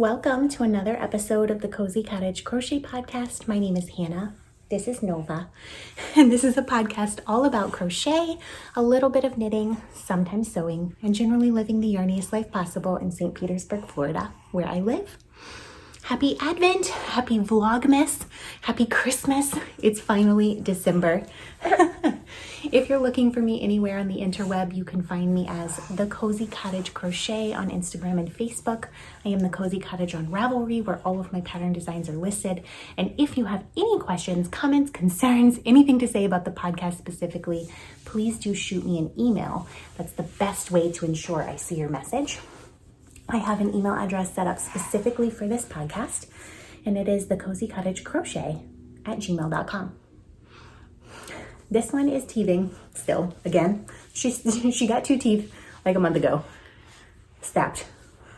welcome to another episode of the Cozy Cottage Crochet Podcast. My name is Hannah. This is Nova, and this is a podcast all about crochet, a little bit of knitting, sometimes sewing, and generally living the yarniest life possible in St. Petersburg, Florida, where I live. Happy Advent, happy Vlogmas, happy Christmas. It's finally December. If you're looking for me anywhere on the interweb, you can find me as The Cozy Cottage Crochet on Instagram and Facebook. I am The Cozy Cottage on Ravelry, where all of my pattern designs are listed. And if you have any questions, comments, concerns, anything to say about the podcast specifically, please do shoot me an email. That's the best way to ensure I see your message. I have an email address set up specifically for this podcast, and it is thecozycottagecrochet@gmail.com. This one is teething still, again. She got 2 teeth like a month ago, snapped.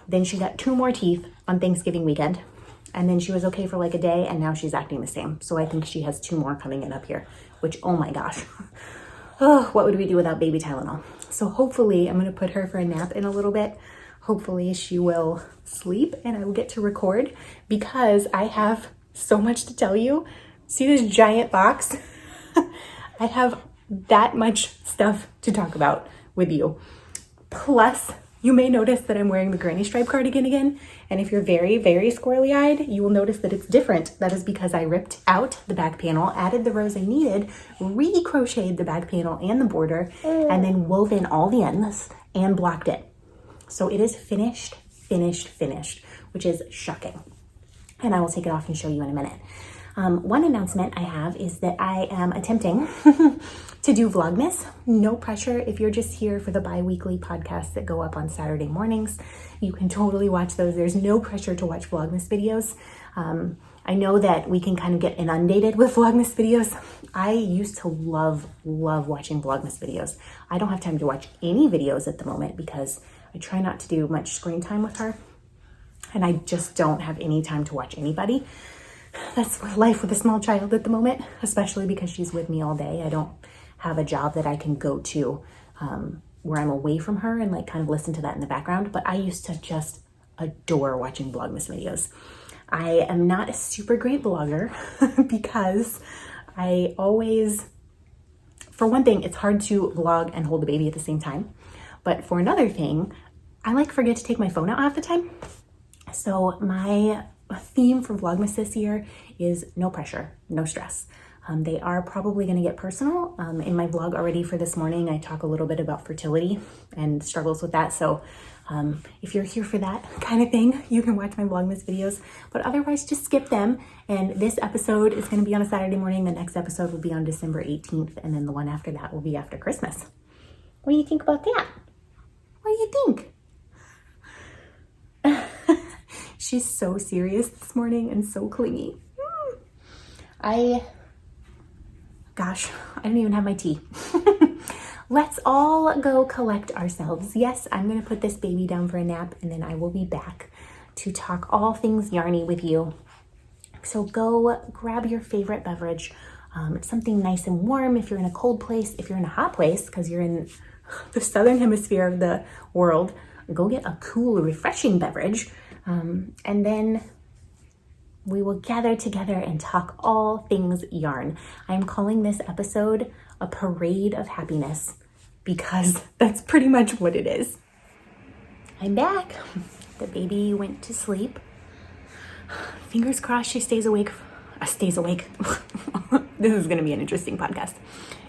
Then she got 2 more teeth on Thanksgiving weekend, and then she was okay for like a day, and now she's acting the same. So I think she has 2 more coming in up here, which, oh my gosh. Oh, what would we do without baby Tylenol? So hopefully I'm gonna put her for a nap in a little bit. Hopefully she will sleep and I will get to record because I have so much to tell you. See this giant box? I have that much stuff to talk about with you. Plus, you may notice that I'm wearing the granny stripe cardigan again. And if you're very, very squirrely eyed, you will notice that it's different. That is because I ripped out the back panel, added the rows I needed, re-crocheted the back panel and the border, and then wove in all the ends and blocked it. So it is finished, which is shocking. And I will take it off and show you in a minute. One announcement I have is that I am attempting to do Vlogmas. No pressure. If you're just here for the bi-weekly podcasts that go up on Saturday mornings, you can totally watch those. There's no pressure to watch Vlogmas videos. I know that we can kind of get inundated with Vlogmas videos. I used to love watching Vlogmas videos. I don't have time to watch any videos at the moment because I try not to do much screen time with her. And I just don't have any time to watch anybody. That's life with a small child at the moment, especially because she's with me all day. I don't have a job that I can go to where I'm away from her and like kind of listen to that in the background. But I used to just adore watching Vlogmas videos. I am not a super great vlogger because I always, for one thing, it's hard to vlog and hold a baby at the same time. But for another thing, I like forget to take my phone out half the time. So my theme for Vlogmas this year is no pressure, no stress. They are probably going to get personal. In my vlog already for this morning, I talk a little bit about fertility and struggles with that. So if you're here for that kind of thing, you can watch my Vlogmas videos, but otherwise just skip them. And this episode is going to be on a Saturday morning. The next episode will be on December 18th. And then the one after that will be after Christmas. What do you think about that? What do you think? She's so serious this morning and so clingy. I don't even have my tea. Let's all go collect ourselves. Yes, I'm going to put this baby down for a nap and then I will be back to talk all things yarny with you. So go grab your favorite beverage. It's something nice and warm if you're in a cold place. If you're in a hot place, because you're in the southern hemisphere of the world, go get a cool, refreshing beverage. And then we will gather together and talk all things yarn. I'm calling this episode a parade of happiness because that's pretty much what it is. I'm back. The baby went to sleep. Fingers crossed she stays awake. This is going to be an interesting podcast.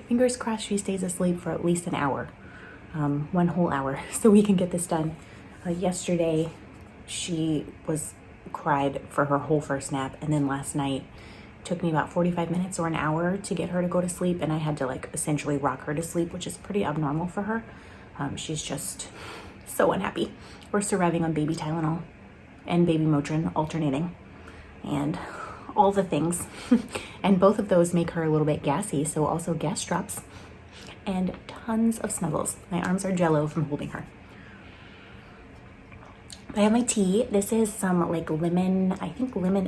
Fingers crossed she stays asleep for at least an hour. 1 whole hour so we can get this done. Yesterday she cried for her whole first nap, and then last night took me about 45 minutes or an hour to get her to go to sleep, and I had to like essentially rock her to sleep, which is pretty abnormal for her. She's just so unhappy. We're surviving on baby Tylenol and baby Motrin alternating and all the things. And both of those make her a little bit gassy, so also gas drops and tons of snuggles. My arms are jello from holding her. I have my tea. This is some like lemon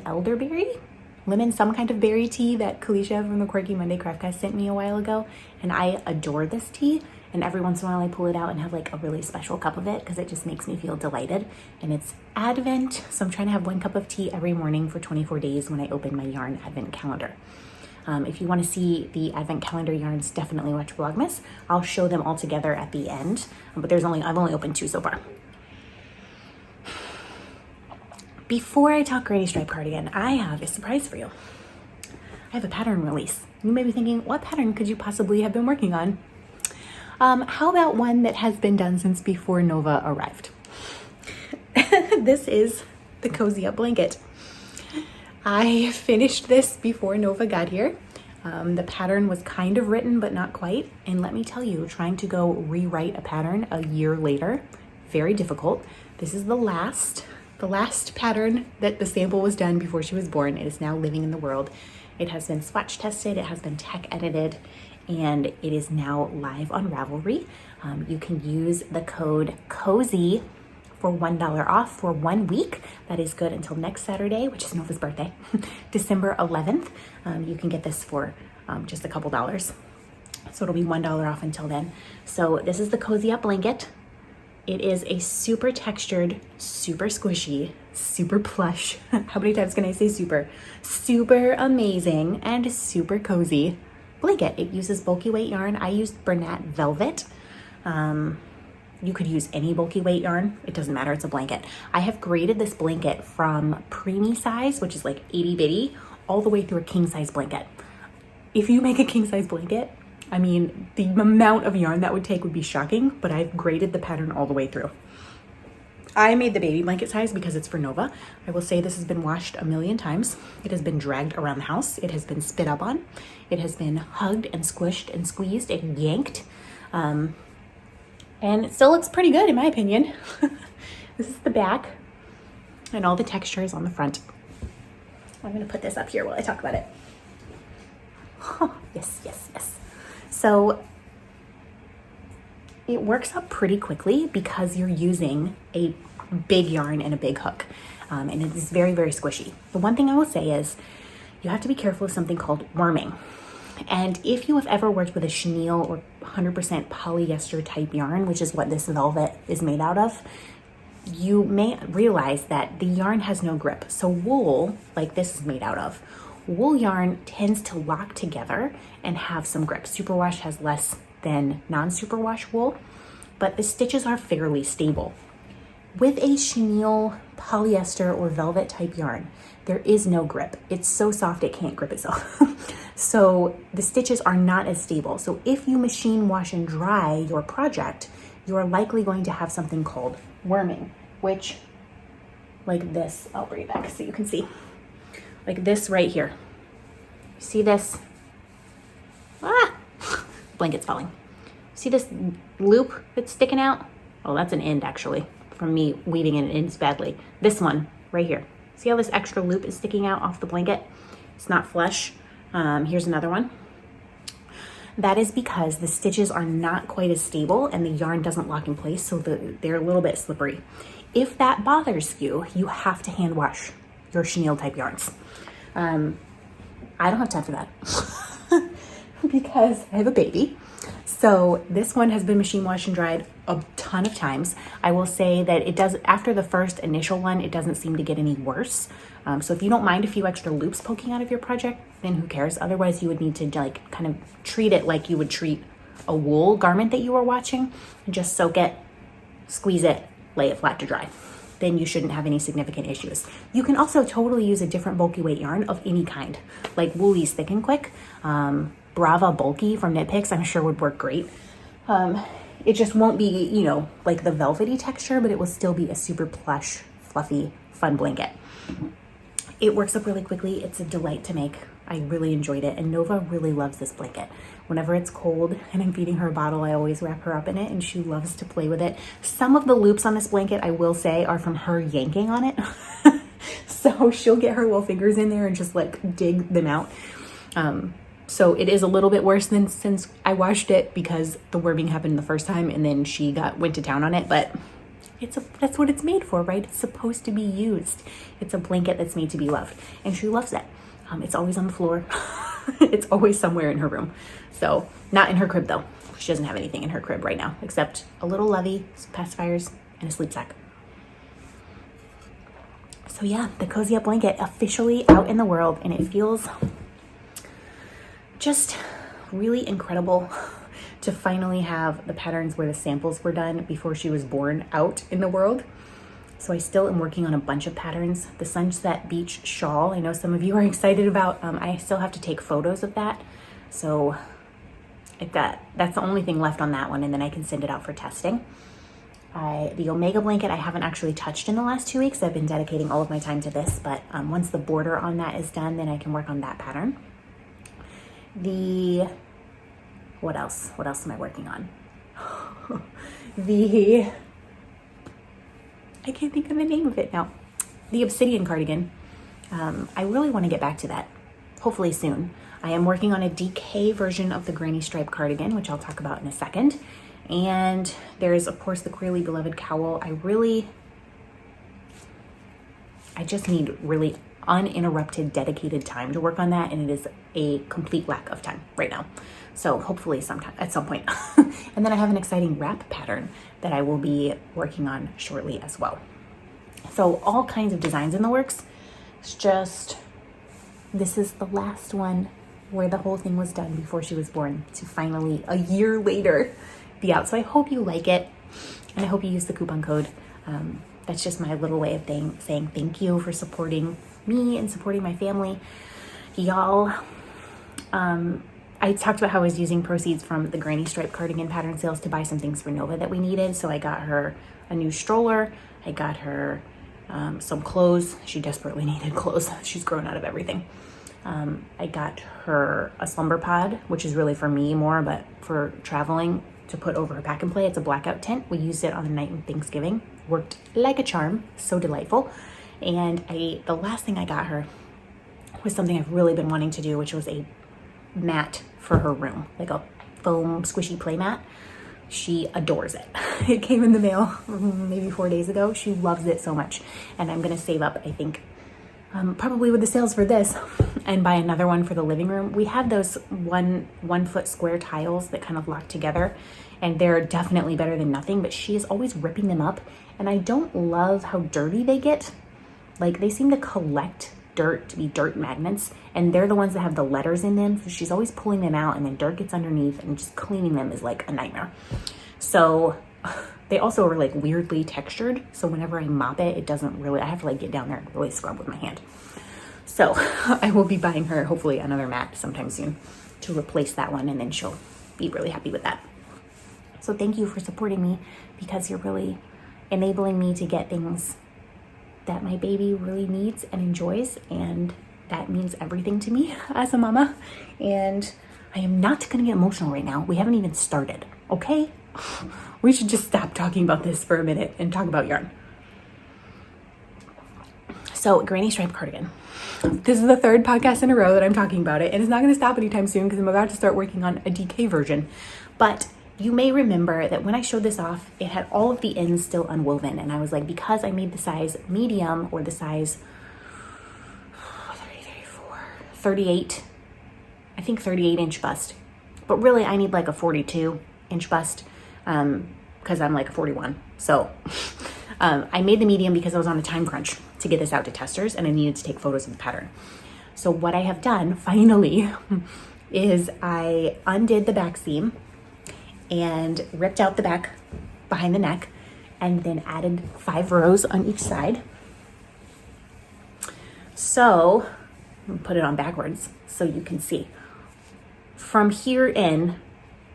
elderberry, some kind of berry tea that Kalisha from the Quirky Monday Craftcast sent me a while ago. And I adore this tea. And every once in a while I pull it out and have like a really special cup of it because it just makes me feel delighted. And it's Advent, so I'm trying to have 1 cup of tea every morning for 24 days when I open my yarn advent calendar. If you want to see the advent calendar yarns, definitely watch Vlogmas. I'll show them all together at the end, but I've only opened 2 so far. Before I talk granny stripe cardigan, I have a surprise for you. I have a pattern release. You may be thinking, what pattern could you possibly have been working on? How about one that has been done since before Nova arrived? This is the Cozy Up blanket. I finished this before Nova got here. The pattern was kind of written, but not quite. And let me tell you, trying to go rewrite a pattern a year later, very difficult. This is the last pattern that the sample was done before she was born. It is now living in the world. It has been swatch tested, it has been tech edited, and it is now live on Ravelry. You can use the code COZY for $1 off for 1 week. That is good until next Saturday, which is Nova's birthday, December 11th. You can get this for just a couple dollars. So it'll be $1 off until then. So this is the Cozy Up blanket. It is a super textured, super squishy, super plush. How many times can I say super? Super amazing and super cozy blanket. It uses bulky weight yarn. I used Bernat Velvet. You could use any bulky weight yarn. It doesn't matter, it's a blanket. I have graded this blanket from preemie size, which is like itty bitty, all the way through a king size blanket. If you make a king size blanket, I mean, the amount of yarn that would take would be shocking, but I've graded the pattern all the way through. I made the baby blanket size because it's for Nova. I will say this has been washed a million times. It has been dragged around the house. It has been spit up on. It has been hugged and squished and squeezed and yanked. And it still looks pretty good in my opinion. This is the back and all the texture is on the front. I'm gonna put this up here while I talk about it. Oh, yes, yes, yes. So it works up pretty quickly because you're using a big yarn and a big hook. And it is very, very squishy. The one thing I will say is you have to be careful of something called worming. And if you have ever worked with a chenille or 100% polyester type yarn, which is what this velvet is made out of, you may realize that the yarn has no grip. So wool, like this is made out of, wool yarn tends to lock together and have some grip. Superwash has less than non-superwash wool, but the stitches are fairly stable. With a chenille, polyester, or velvet type yarn, there is no grip. It's so soft it can't grip itself. So the stitches are not as stable. So if you machine wash and dry your project, you are likely going to have something called worming, which like this, I'll bring it back so you can see. Like this right here. See this? Ah! Blanket's falling. See this loop that's sticking out? Oh, that's an end actually, from me weaving it in badly. This one right here. See how this extra loop is sticking out off the blanket? It's not flush. Here's another one. That is because the stitches are not quite as stable and the yarn doesn't lock in place, so they're a little bit slippery. If that bothers you, you have to hand wash your chenille type yarns. I don't have time for that because I have a baby. So this one has been machine washed and dried a ton of times. I will say that it does, after the first initial one, it doesn't seem to get any worse. So if you don't mind a few extra loops poking out of your project, then who cares? Otherwise you would need to like kind of treat it like you would treat a wool garment that you were watching, and just soak it, squeeze it, lay it flat to dry. Then you shouldn't have any significant issues. You can also totally use a different bulky weight yarn of any kind, like Woolies Thick and Quick. Brava Bulky from Knit Picks, I'm sure would work great. It just won't be, you know, like the velvety texture, but it will still be a super plush, fluffy, fun blanket. It works up really quickly. It's a delight to make. I really enjoyed it, and Nova really loves this blanket. Whenever it's cold and I'm feeding her a bottle, I always wrap her up in it, and she loves to play with it. Some of the loops on this blanket, I will say, are from her yanking on it. So she'll get her little fingers in there and just like dig them out. So it is a little bit worse than since I washed it because the worming happened the first time and then she went to town on it, but that's what it's made for, right? It's supposed to be used. It's a blanket that's made to be loved, and she loves it. It's always on the floor. It's always somewhere in her room. So not in her crib though. she doesn't have anything in her crib right now except a little lovey, some pacifiers, and a sleep sack. So yeah, the Cozy Up blanket officially out in the world, and it feels just really incredible to finally have the patterns where the samples were done before she was born out in the world. So I still am working on a bunch of patterns. The Sunset Beach shawl, I know some of you are excited about. I still have to take photos of that. So if that's the only thing left on that one, and then I can send it out for testing. The Omega blanket I haven't actually touched in the last 2 weeks. I've been dedicating all of my time to this, but once the border on that is done, then I can work on that pattern. What else am I working on? I can't think of the name of it now. The Obsidian cardigan. I really want to get back to that, hopefully soon. I am working on a DK version of the granny stripe cardigan, which I'll talk about in a second. And there's, of course, the Queerly Beloved cowl. I just need really uninterrupted, dedicated time to work on that, and it is a complete lack of time right now. So hopefully sometime at some point. And then I have an exciting wrap pattern that I will be working on shortly as well. So all kinds of designs in the works. It's just, this is the last one where the whole thing was done before she was born, to finally, a year later, be out. So I hope you like it, and I hope you use the coupon code. That's just my little way of saying thank you for supporting me and supporting my family. Y'all, I talked about how I was using proceeds from the granny stripe cardigan pattern sales to buy some things for Nova that we needed. So I got her a new stroller. I got her some clothes. She desperately needed clothes. She's grown out of everything. I got her a slumber pod, which is really for me more, but for traveling, to put over her pack and play. It's a blackout tent. We used it on the night of Thanksgiving. Worked like a charm. So delightful. And the last thing I got her was something I've really been wanting to do, which was a mat for her room, like a foam squishy play mat. She adores it. It came in the mail maybe 4 days ago. She loves it so much. And I'm going to save up, I think, probably with the sales for this, and buy another one for the living room. We have those 1 foot square tiles that kind of lock together, and they're definitely better than nothing, but she is always ripping them up, and I don't love how dirty they get. Like, they seem to collect dirt to be dirt magnets, and they're the ones that have the letters in them, so she's always pulling them out, and then dirt gets underneath, and just cleaning them is like a nightmare. So they also are like weirdly textured, so whenever I mop it, it doesn't really, I have to like get down there and really scrub with my hand. So I will be buying her hopefully another mat sometime soon to replace that one, and then she'll be really happy with that. So thank you for supporting me, because you're really enabling me to get things that my baby really needs and enjoys, and that means everything to me as a mama. And I am not gonna get emotional right now. We haven't even started, okay? We should just stop talking about this for a minute and talk about yarn. So, granny stripe cardigan. This is the 3rd podcast in a row that I'm talking about it, and it's not going to stop anytime soon because I'm about to start working on a DK version. But you may remember that when I showed this off, it had all of the ends still unwoven, and I was like, because I made the size medium, or the size 38, I think 38 inch bust, but really I need like a 42 inch bust, because I'm like a 41. So I made the medium because I was on a time crunch to get this out to testers, and I needed to take photos of the pattern. So what I have done finally is I undid the back seam and ripped out the back behind the neck, and then added 5 rows on each side. So I'm gonna put it on backwards so you can see. From here in,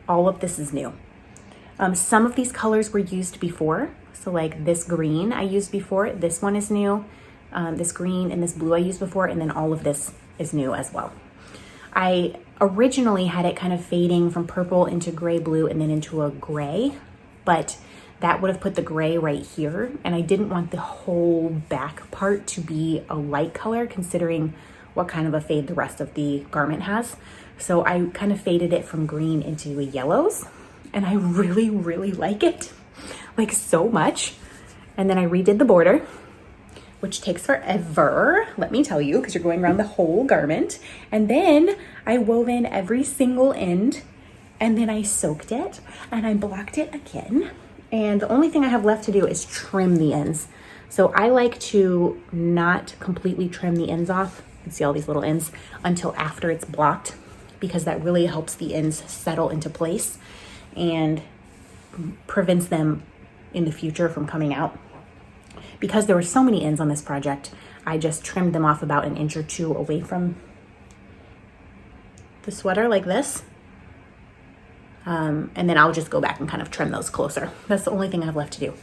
all of this is new. Some of these colors were used before. So like this green I used before, this one is new. This green and this blue I used before, and then all of this is new as well. I originally had it kind of fading from purple into gray blue and then into a gray, but that would have put the gray right here, and I didn't want the whole back part to be a light color considering what kind of a fade the rest of the garment has. So I kind of faded it from green into yellows, and I really, really like it, like so much. And then I redid the border, which takes forever, let me tell you, because you're going around the whole garment. And then I wove in every single end and then I soaked it and I blocked it again. And the only thing I have left to do is trim the ends. So I like to not completely trim the ends off. You can see all these little ends until after it's blocked, because that really helps the ends settle into place and prevents them in the future from coming out. Because there were so many ends on this project, I just trimmed them off about an inch or two away from the sweater like this. And then I'll just go back and kind of trim those closer. That's the only thing I have left to do.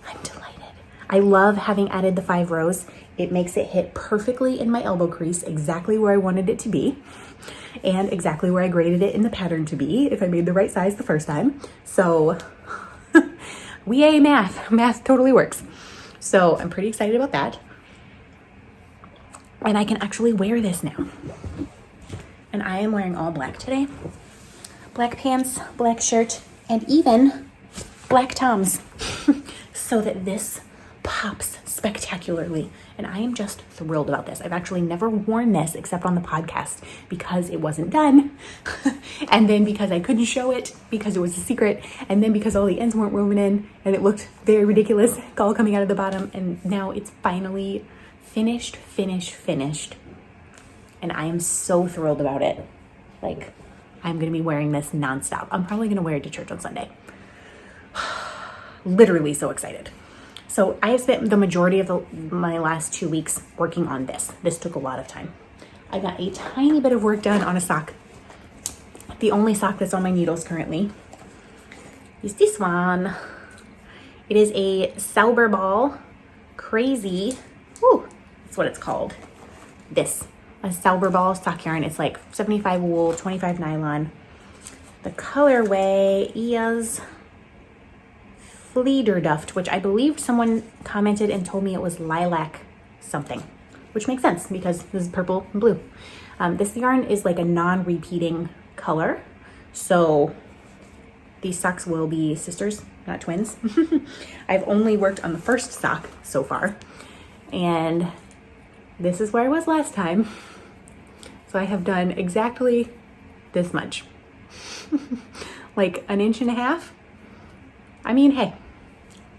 I'm delighted. I love having added the 5 rows. It makes it hit perfectly in my elbow crease, exactly where I wanted it to be, and exactly where I graded it in the pattern to be if I made the right size the first time. So yay, math totally works. So I'm pretty excited about that. And I can actually wear this now. And I am wearing all black today. Black pants, black shirt, and even black Toms so that this pops spectacularly. And I am just thrilled about this. I've actually never worn this except on the podcast because it wasn't done. And then because I couldn't show it because it was a secret. And then because all the ends weren't woven in and it looked very ridiculous, all coming out of the bottom. And now it's finally finished. And I am so thrilled about it. Like, I'm going to be wearing this nonstop. I'm probably going to wear it to church on Sunday. Literally so excited. So I have spent the majority of my last 2 weeks working on this. This took a lot of time. I got a tiny bit of work done on a sock. The only sock that's on my needles currently is this one. It is a Sauber Ball Crazy. Woo, that's what it's called. This. A Sauber Ball sock yarn. It's like 75 wool, 25 nylon. The colorway is Fleederduft, which I believe someone commented and told me it was lilac something, which makes sense because this is purple and blue. This yarn is like a non-repeating color, so these socks will be sisters, not twins. I've only worked on the first sock so far, and this is where I was last time. So I have done exactly this much. Like an inch and a half. I mean, hey,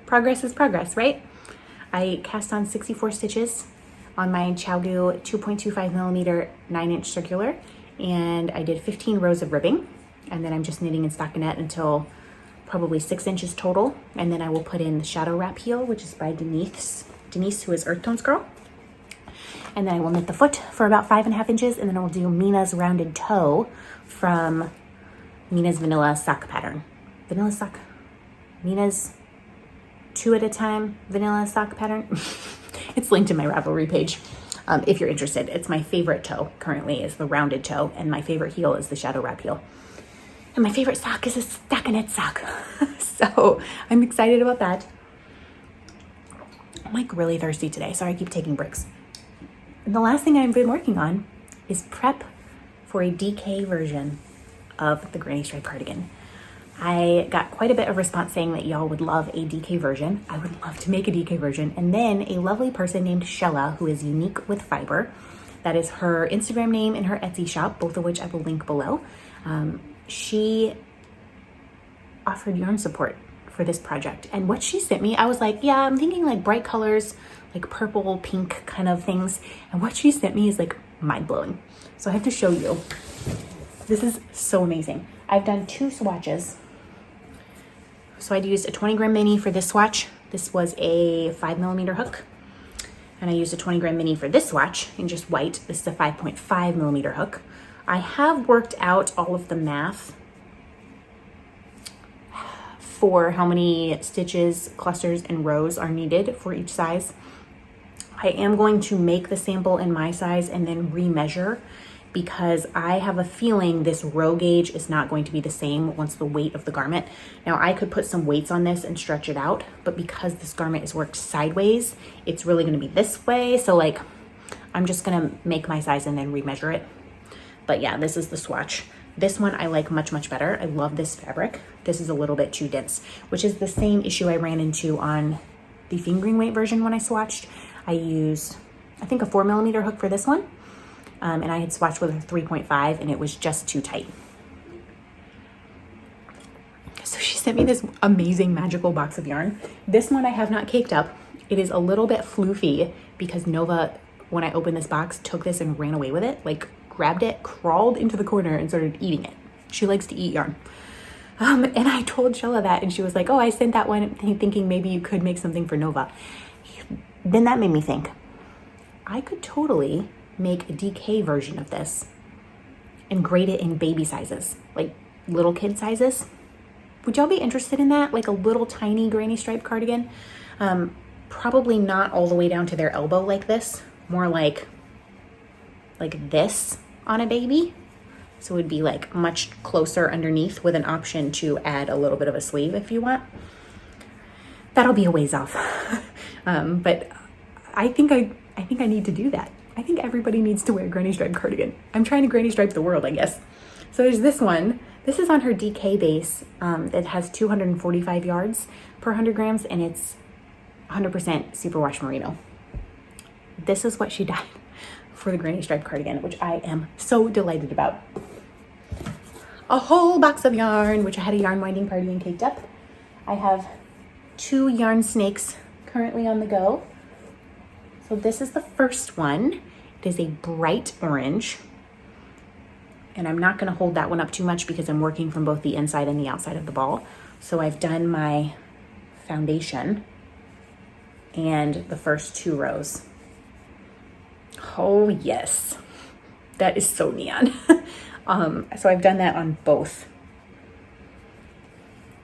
progress is progress, right? I cast on 64 stitches on my Chowdu 2.25 millimeter 9-inch circular, and I did 15 rows of ribbing, and then I'm just knitting in stockinette until probably 6 inches total, and then I will put in the shadow wrap heel, which is by Denise, who is Earth Tones Girl. And then I will knit the foot for about 5.5 inches, and then I will do Mina's rounded toe from Mina's vanilla sock pattern. Vanilla sock? Mina's 2 at a time vanilla sock pattern. It's linked in my Ravelry page if you're interested. It's my favorite toe currently is the rounded toe, and my favorite heel is the shadow wrap heel. And my favorite sock is a stockinette sock. So I'm excited about that. I'm like really thirsty today. Sorry, I keep taking breaks. And the last thing I've been working on is prep for a DK version of the granny stripe cardigan. I got quite a bit of response saying that y'all would love a DK version. I would love to make a DK version. And then a lovely person named Shella, who is Unique with Fiber, that is her Instagram name and her Etsy shop, both of which I will link below. She offered yarn support for this project. And what she sent me, I was like, yeah, I'm thinking like bright colors, like purple, pink kind of things. And what she sent me is like mind-blowing. So I have to show you. This is so amazing. I've done 2 swatches. So I used a 20 gram mini for this swatch. This was a 5 millimeter hook. And I used a 20 gram mini for this swatch in just white. This is a 5.5 millimeter hook. I have worked out all of the math for how many stitches, clusters, and rows are needed for each size. I am going to make the sample in my size and then remeasure, because I have a feeling this row gauge is not going to be the same once the weight of the garment. Now I could put some weights on this and stretch it out, but because this garment is worked sideways, it's really gonna be this way. So like, I'm just gonna make my size and then remeasure it. But yeah, this is the swatch. This one I like much, much better. I love this fabric. This is a little bit too dense, which is the same issue I ran into on the fingering weight version when I swatched. I used, I think, a 4 millimeter hook for this one. And I had swatched with a 3.5 and it was just too tight. sent me this amazing magical box of yarn. This one I have not caked up. It is a little bit floofy because Nova, when I opened this box, took this and ran away with it. Like grabbed it, crawled into the corner and started eating it. She likes to eat yarn. And I told Shella that and she was like, oh, I sent that one thinking maybe you could make something for Nova. Then that made me think, I could totally make a DK version of this and grade it in baby sizes, like little kid sizes. Would y'all be interested in that? Like a little tiny granny stripe cardigan? Probably not all the way down to their elbow like this, more like this on a baby. So it would be like much closer underneath with an option to add a little bit of a sleeve if you want. That'll be a ways off. But I think I need to do that. I think everybody needs to wear a granny stripe cardigan. I'm trying to granny stripe the world, I guess. So there's this one. This is on her DK base. It has 245 yards per 100 grams and it's 100% superwash merino. This is what she dyed for the granny stripe cardigan, which I am so delighted about. A whole box of yarn, which I had a yarn winding party and caked up. I have 2 yarn snakes currently on the go. So this is the first one. It is a bright orange. And I'm not gonna hold that one up too much because I'm working from both the inside and the outside of the ball. So I've done my foundation and the first 2 rows. Oh yes, that is so neon. So I've done that on both.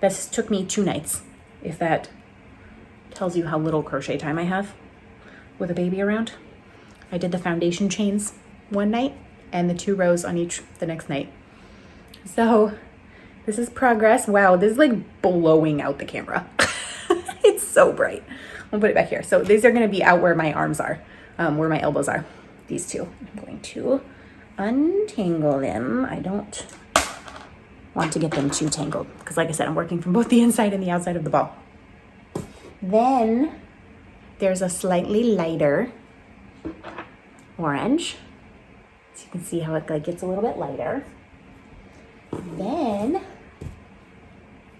This took me 2 nights, if that tells you how little crochet time I have with a baby around. I did the foundation chains one night and the 2 rows on each the next night. So this is progress. Wow, this is like blowing out the camera. It's so bright. I'll put it back here. So these are gonna be out where my arms are, where my elbows are. These 2. I'm going to untangle them. I don't want to get them too tangled because like I said, I'm working from both the inside and the outside of the ball. Then there's a slightly lighter orange. So you can see how it like gets a little bit lighter. Then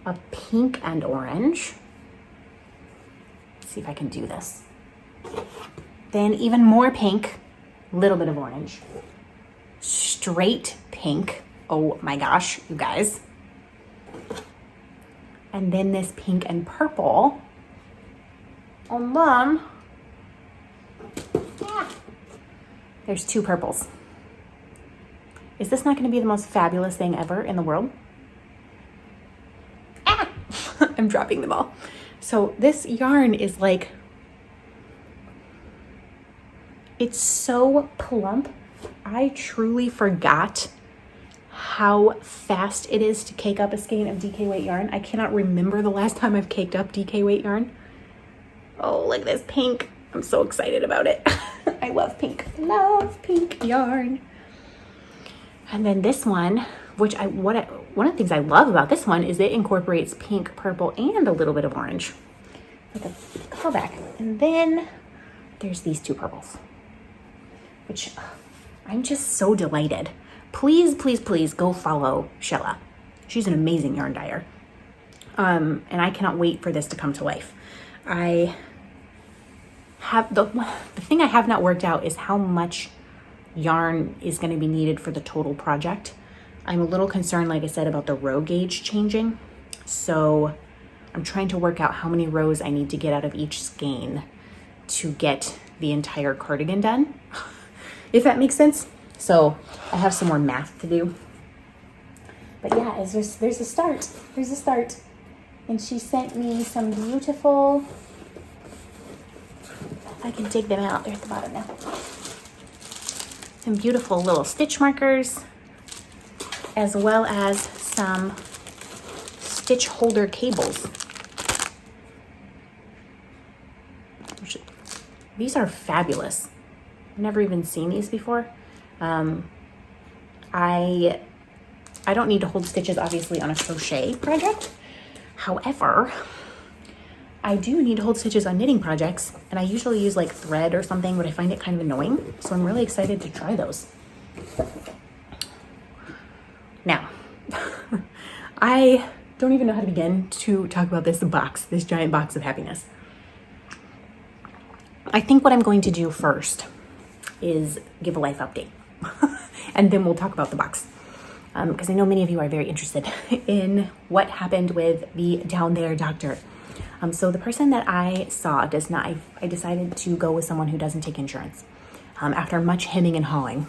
a pink and orange. Let's see if I can do this. Then even more pink, little bit of orange. Straight pink. Oh my gosh, you guys. And then this pink and purple. And then there's 2 purples. Is this not going to be the most fabulous thing ever in the world? I'm dropping them all. So this yarn is like, it's so plump. I truly forgot how fast it is to cake up a skein of DK weight yarn. I cannot remember the last time I've caked up DK weight yarn. Oh, look at this pink. I'm so excited about it. I love pink. Love pink yarn. And then this one, which one of the things I love about this one is it incorporates pink, purple, and a little bit of orange. Like a fallback. And then there's these 2 purples, which I'm just so delighted. Please, please, please go follow Shella. She's an amazing yarn dyer. And I cannot wait for this to come to life. I have the thing I have not worked out is how much yarn is going to be needed for the total project. I'm a little concerned, like I said, about the row gauge changing. So I'm trying to work out how many rows I need to get out of each skein to get the entire cardigan done, if that makes sense. So I have some more math to do. But yeah, there's a start. There's a start. And she sent me some beautiful, if I can dig them out, they're at the bottom now. Some beautiful little stitch markers, as well as some stitch holder cables. These are fabulous. I've never even seen these before. I don't need to hold stitches obviously on a crochet project. However, I do need to hold stitches on knitting projects, and I usually use like thread or something, but I find it kind of annoying. So I'm really excited to try those. Now, I don't even know how to begin to talk about this giant box of happiness. I think what I'm going to do first is give a life update. And then we'll talk about the box. Because I know many of you are very interested in what happened with the down there doctor. So the person that I saw does not, I decided to go with someone who doesn't take insurance. After much hemming and hawing,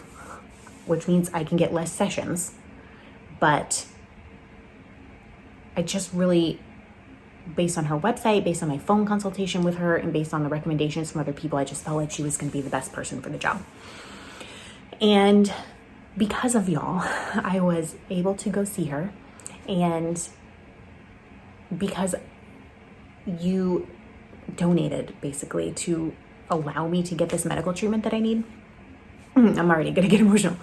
which means I can get less sessions. But I just really, based on her website, based on my phone consultation with her, and based on the recommendations from other people, I just felt like she was going to be the best person for the job. And because of y'all, I was able to go see her. And because you donated basically to allow me to get this medical treatment that I need, I'm already going to get emotional.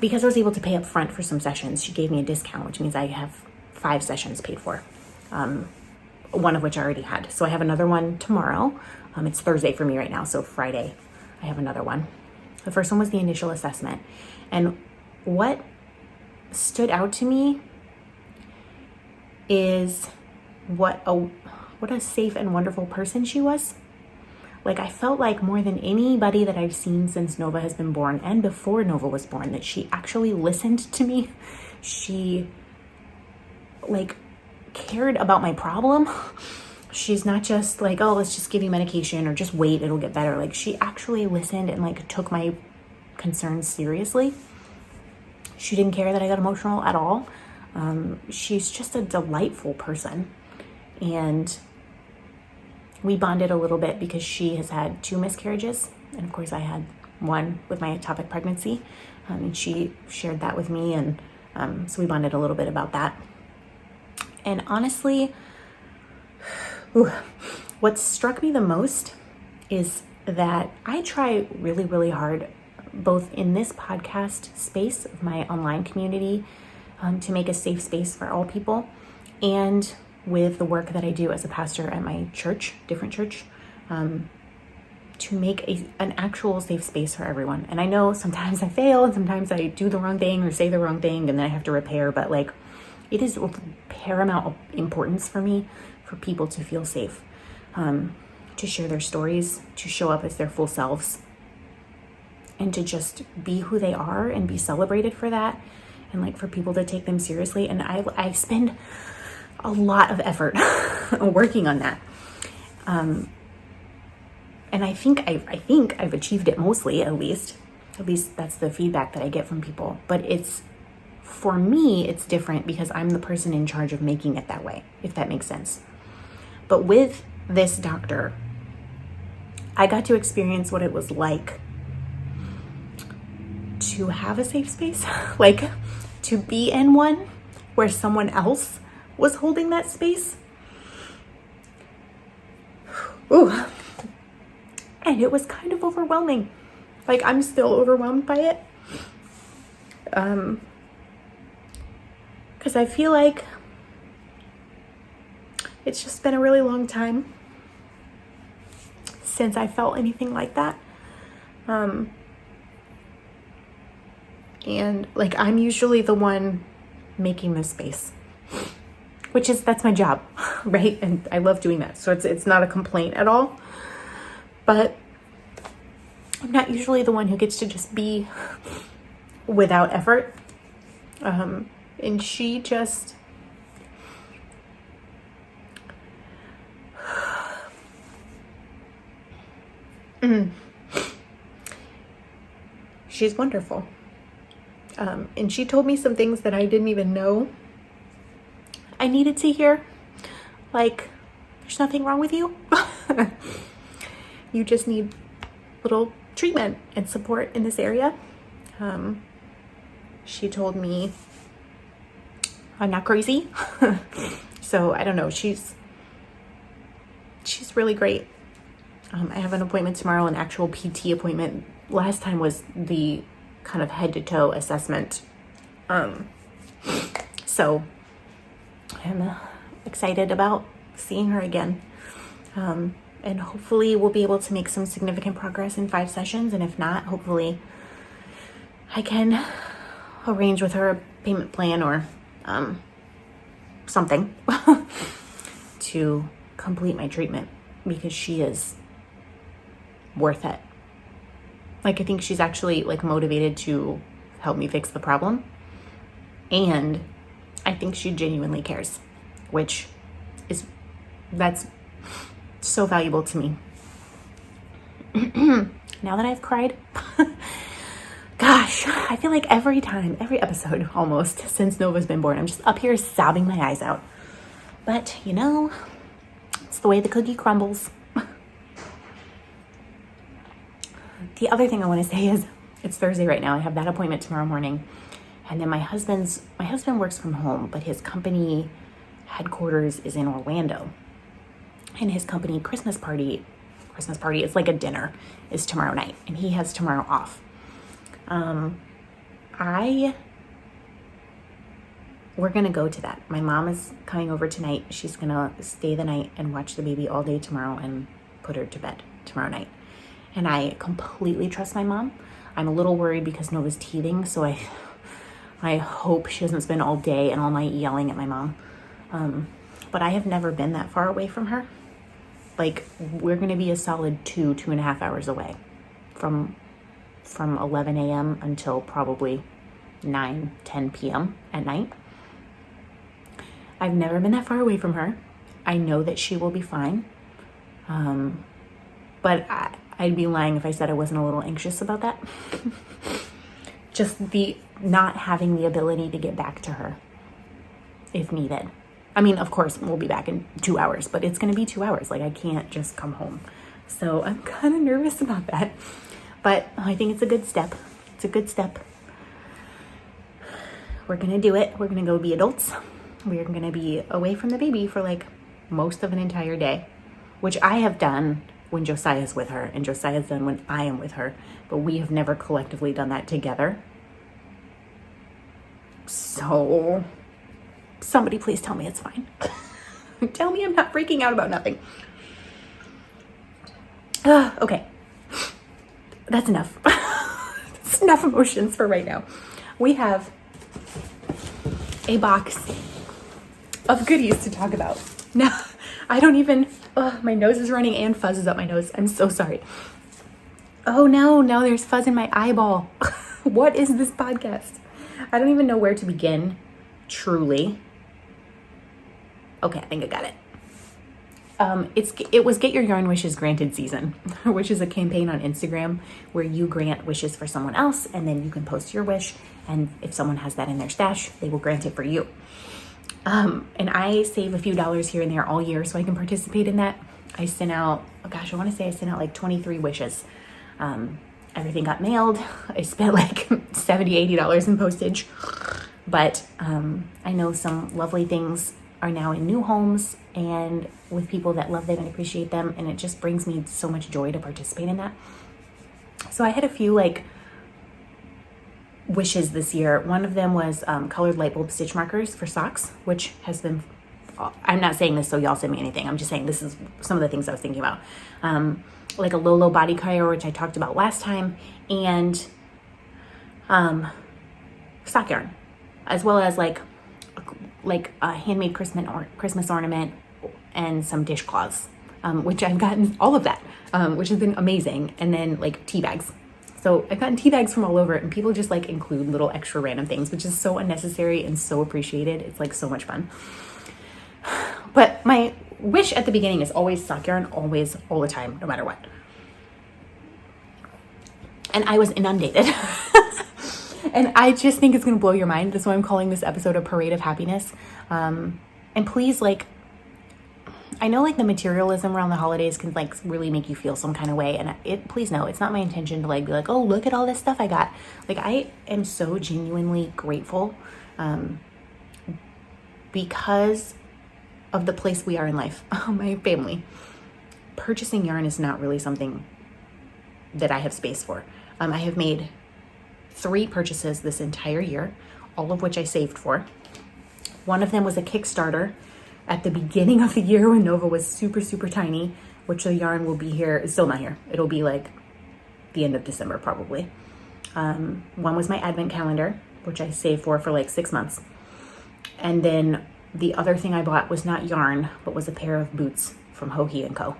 Because I was able to pay up front for some sessions, she gave me a discount, which means I have 5 sessions paid for. One of which I already had. So I have another one tomorrow. It's Thursday for me right now, so Friday I have another one. The first one was the initial assessment. And what stood out to me is what a safe and wonderful person she was. Like, I felt like more than anybody that I've seen since Nova has been born and before Nova was born, that she actually listened to me. She cared about my problem. She's not just like, oh, let's just give you medication or just wait, it'll get better. Like, she actually listened and took my concerns seriously. She didn't care that I got emotional at all. She's just a delightful person. And we bonded a little bit because she has had 2 miscarriages. And of course I had one with my ectopic pregnancy. And she shared that with me. And so we bonded a little bit about that. And honestly, what struck me the most is that I try really, really hard, both in this podcast space of my online community, to make a safe space for all people, and with the work that I do as a pastor at my church, different church, to make an actual safe space for everyone. And I know sometimes I fail and sometimes I do the wrong thing or say the wrong thing and then I have to repair, but it is of paramount importance for me for people to feel safe, to share their stories, to show up as their full selves, and to just be who they are and be celebrated for that, and for people to take them seriously. And I spend a lot of effort working on that. And I think I've achieved it mostly, at least that's the feedback that I get from people. But for me, it's different because I'm the person in charge of making it that way, if that makes sense. But with this doctor, I got to experience what it was like to have a safe space, to be in one where someone else was holding that space. Ooh. And it was kind of overwhelming. I'm still overwhelmed by it. Because I feel like it's just been a really long time since I felt anything like that. And I'm usually the one making this space, that's my job, right? And I love doing that. So it's not a complaint at all, but I'm not usually the one who gets to just be without effort. And she just, she's wonderful. And she told me some things that I didn't even know I needed to hear. There's nothing wrong with you. You just need little treatment and support in this area. She told me I'm not crazy. So I don't know. She's really great. I have an appointment tomorrow, an actual PT appointment. Last time was the kind of head to toe assessment. So I'm excited about seeing her again. And hopefully we'll be able to make some significant progress in 5 sessions. And if not, hopefully I can arrange with her a payment plan or something to complete my treatment, because she is worth it. Like, I think she's actually like motivated to help me fix the problem. And I think she genuinely cares, that's so valuable to me. Now that I've cried, gosh, I feel like every episode almost since Nova's been born, I'm just up here sobbing my eyes out. But you know, it's the way the cookie crumbles. The other thing I want to say is it's Thursday right now. I have that appointment tomorrow morning. And then my husband works from home, but his company headquarters is in Orlando. And his company Christmas party, it's like a dinner, is tomorrow night. And he has tomorrow off. We're going to go to that. My mom is coming over tonight. She's going to stay the night and watch the baby all day tomorrow and put her to bed tomorrow night. And I completely trust my mom. I'm a little worried because Nova's teething, so I hope she doesn't spend all day and all night yelling at my mom. But I have never been that far away from her. Like, we're going to be a solid 2.5 hours away from 11 a.m. until probably 9-10 p.m. at night. I've never been that far away from her. I know that she will be fine. But I'd be lying if I said I wasn't a little anxious about that. Just the not having the ability to get back to her if needed. I mean, of course, we'll be back in 2 hours, but it's going to be 2 hours. Like, I can't just come home. So I'm kind of nervous about that. But I think it's a good step. It's a good step. We're going to do it. We're going to go be adults. We're going to be away from the baby for like most of an entire day, which I have done when Josiah's with her, and Josiah's done when I am with her, but we have never collectively done that together. So somebody please tell me it's fine. Tell me I'm not freaking out about nothing. Okay. That's enough. That's enough emotions for right now. We have a box of goodies to talk about. Now, I don't even, my nose is running and fuzz is up my nose. I'm so sorry. Oh no, there's fuzz in my eyeball. What is this podcast? I don't even know where to begin, truly. Okay, I think I got it. It was Get Your Yarn Wishes Granted season, which is a campaign on Instagram where you grant wishes for someone else, and then you can post your wish, and if someone has that in their stash, they will grant it for you. And I save a few dollars here and there all year so I can participate in that. I sent out, I want to say I sent out like 23 wishes. Everything got mailed. I spent like $70-$80 in postage, but I know some lovely things are now in new homes and with people that love them and appreciate them, and it just brings me so much joy to participate in that. So I had a few like wishes this year. One of them was colored light bulb stitch markers for socks, which has been, I'm not saying this so y'all send me anything, I'm just saying this is some of the things I was thinking about. Like a low body carrier, which I talked about last time, and sock yarn, as well as like a handmade Christmas ornament and some dishcloths, which I've gotten all of that, which has been amazing. And then like tea bags. So I've gotten tea bags from all over, and people just like include little extra random things, which is so unnecessary and so appreciated. It's like so much fun. But my wish at the beginning is always sock yarn, always, all the time, no matter what. And I was inundated. And I just think it's going to blow your mind. That's why I'm calling this episode a parade of happiness. And please, like, I know like the materialism around the holidays can like really make you feel some kind of way. And please know, it's not my intention to like be like, oh, look at all this stuff I got. Like, I am so genuinely grateful because of the place we are in life, my family. Purchasing yarn is not really something that I have space for. I have made 3 purchases this entire year, all of which I saved for. One of them was a Kickstarter at the beginning of the year when Nova was super, super tiny, which the yarn will be here. It's still not here. It'll be like the end of December probably. One was my advent calendar, which I saved for like 6 months. And then the other thing I bought was not yarn, but was a pair of boots from Hohi & Co.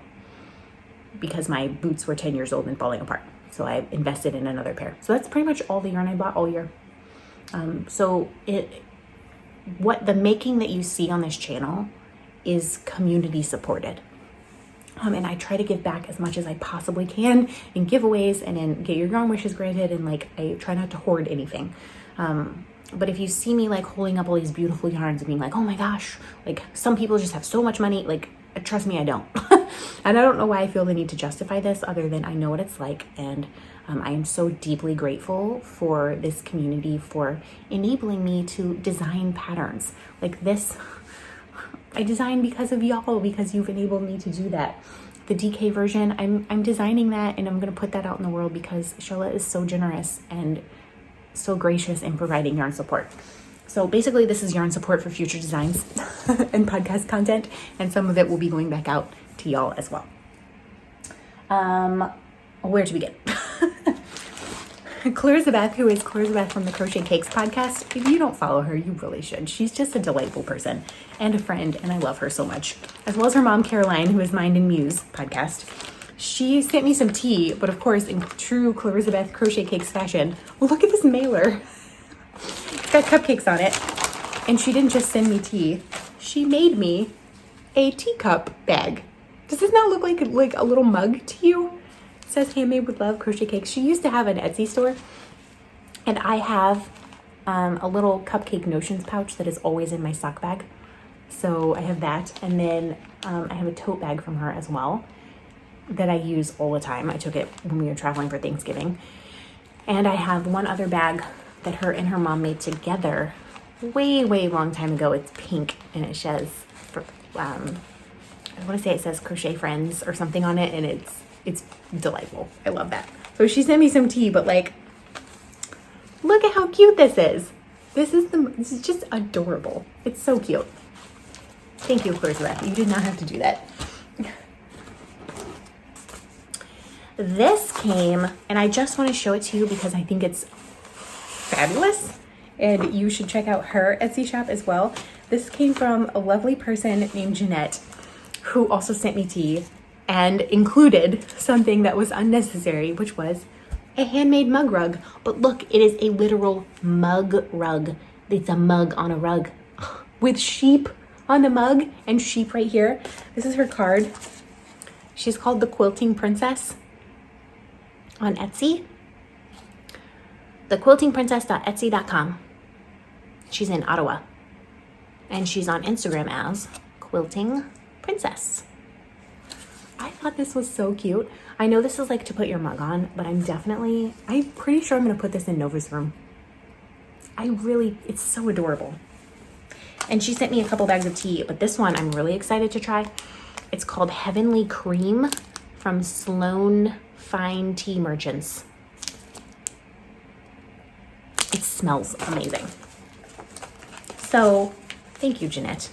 because my boots were 10 years old and falling apart. So I invested in another pair. So that's pretty much all the yarn I bought all year. What the making that you see on this channel is community supported. And I try to give back as much as I possibly can in giveaways and in get your yarn wishes granted, and like I try not to hoard anything. But if you see me like holding up all these beautiful yarns and being like, oh my gosh, like some people just have so much money, like trust me, I don't. And I don't know why I feel the need to justify this other than I know what it's like. And I am so deeply grateful for this community for enabling me to design patterns like this. I design because of y'all, because you've enabled me to do that. The DK version, I'm designing that, and I'm going to put that out in the world because Shella is so generous and so gracious in providing yarn support. So basically this is yarn support for future designs and podcast content, and some of it will be going back out to y'all as well. Where to begin? Clairzabeth, who is Clairzabeth from the Crochet Cakes podcast. If you don't follow her, you really should. She's just a delightful person and a friend, and I love her so much. As well as her mom, Caroline, who is Mind and Muse podcast. She sent me some tea, but of course, in true Clairzabeth Crochet Cakes fashion, look at this mailer. It's got cupcakes on it. And she didn't just send me tea. She made me a teacup bag. Does this not look like a little mug to you? It says handmade with love, crochet cakes. She used to have an Etsy store, and I have a little cupcake notions pouch that is always in my sock bag. So I have that, and then I have a tote bag from her as well that I use all the time. I took it when we were traveling for Thanksgiving. And I have one other bag that her and her mom made together way long time ago. It's pink, and it says, I want to say it says Crochet Friends or something on it, and it's delightful. I love that. So she sent me some tea, but like, look at how cute this is. This is just adorable. It's so cute. Thank you, Clairzabeth. You did not have to do that. This came, and I just want to show it to you because I think it's fabulous, and you should check out her Etsy shop as well. This came from a lovely person named Jeanette, who also sent me tea and included something that was unnecessary, which was a handmade mug rug. But look, it is a literal mug rug. It's a mug on a rug with sheep on the mug and sheep right here. This is her card. She's called the Quilting Princess on Etsy. thequiltingprincess.etsy.com. She's in Ottawa, and she's on Instagram as Quilting Princess. I thought this was so cute. I know this is like to put your mug on, but I'm pretty sure I'm going to put this in Nova's room. It's so adorable. And she sent me a couple bags of tea, but this one I'm really excited to try. It's called Heavenly Cream from Sloan Fine Tea Merchants. It smells amazing. So thank you, Jeanette.